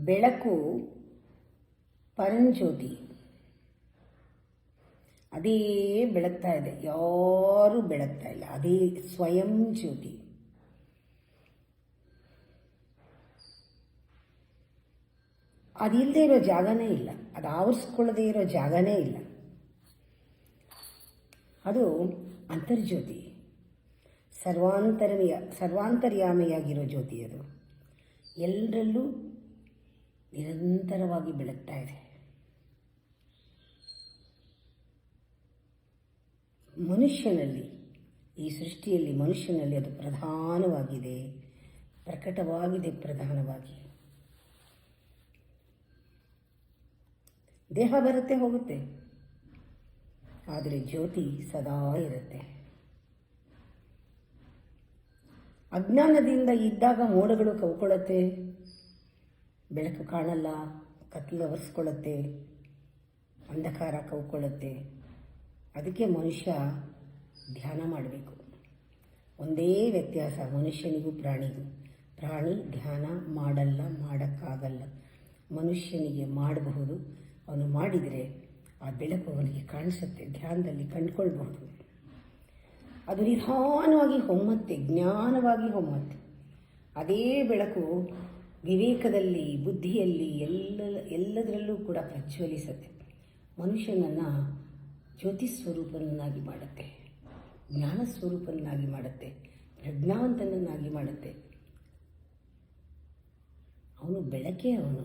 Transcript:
ಬೆಳಕು ಪರಂಜ್ಯೋತಿ, ಅದೇ ಬೆಳಗ್ತಾ ಇದೆ, ಯಾರೂ ಬೆಳಗ್ತಾ ಇಲ್ಲ. ಅದೇ ಸ್ವಯಂ ಜ್ಯೋತಿ. ಅದಿಲ್ಲದೆ ಇರೋ ಜಾಗನೇ ಇಲ್ಲ, ಅದು ಆವರಿಸ್ಕೊಳ್ಳದೇ ಇರೋ ಜಾಗನೇ ಇಲ್ಲ. ಅದು ಅಂತರ್ಜ್ಯೋತಿ, ಸರ್ವಾಂತರ್ಯಾಮಿಯಾಗಿರೋ ಜ್ಯೋತಿ. ಅದು ಎಲ್ಲರಲ್ಲೂ ನಿರಂತರವಾಗಿ ಬೆಳಗ್ತಾ ಇದೆ. ಮನುಷ್ಯನಲ್ಲಿ, ಈ ಸೃಷ್ಟಿಯಲ್ಲಿ ಮನುಷ್ಯನಲ್ಲಿ ಅದು ಪ್ರಧಾನವಾಗಿದೆ, ಪ್ರಕಟವಾಗಿದೆ. ಪ್ರಧಾನವಾಗಿ ದೇಹ ಬರುತ್ತೆ ಹೋಗುತ್ತೆ, ಆದರೆ ಜ್ಯೋತಿ ಸದಾ ಇರುತ್ತೆ. ಅಜ್ಞಾನದಿಂದ ಇದ್ದಾಗ ಮೋಡಗಳು ಕವ್ಕೊಳ್ಳುತ್ತೆ, ಬೆಳಕು ಕಾಣಲ್ಲ, ಕತ್ತಲು ಆವರಿಸ್ಕೊಳ್ಳುತ್ತೆ, ಅಂಧಕಾರ ಕವ್ಕೊಳ್ಳುತ್ತೆ. ಅದಕ್ಕೆ ಮನುಷ್ಯ ಧ್ಯಾನ ಮಾಡಬೇಕು. ಒಂದೇ ವ್ಯತ್ಯಾಸ ಮನುಷ್ಯನಿಗೂ ಪ್ರಾಣಿಗೂ. ಪ್ರಾಣಿ ಧ್ಯಾನ ಮಾಡಲ್ಲ, ಮಾಡೋಕ್ಕಾಗಲ್ಲ. ಮನುಷ್ಯನಿಗೆ ಮಾಡಬಹುದು, ಅವನು ಮಾಡಿದರೆ ಆ ಬೆಳಕು ಅವನಿಗೆ ಕಾಣಿಸುತ್ತೆ, ಧ್ಯಾನದಲ್ಲಿ ಕಂಡುಕೊಳ್ಬಹುದು. ಅದು ನಿಧಾನವಾಗಿ ಹೊಮ್ಮತ್ತೆ, ಜ್ಞಾನವಾಗಿ ಹೊಮ್ಮತ್ತೆ. ಅದೇ ಬೆಳಕು ವಿವೇಕದಲ್ಲಿ, ಬುದ್ಧಿಯಲ್ಲಿ, ಎಲ್ಲದರಲ್ಲೂ ಕೂಡ ಪ್ರಜ್ವಲಿಸುತ್ತೆ. ಮನುಷ್ಯನನ್ನು ಜ್ಯೋತಿ ಸ್ವರೂಪನನ್ನಾಗಿ ಮಾಡುತ್ತೆ, ಜ್ಞಾನ ಸ್ವರೂಪನನ್ನಾಗಿ ಮಾಡುತ್ತೆ, ಪ್ರಜ್ಞಾವಂತನನ್ನಾಗಿ ಮಾಡುತ್ತೆ. ಅವನು ಬೆಳಕೇ ಅವನು.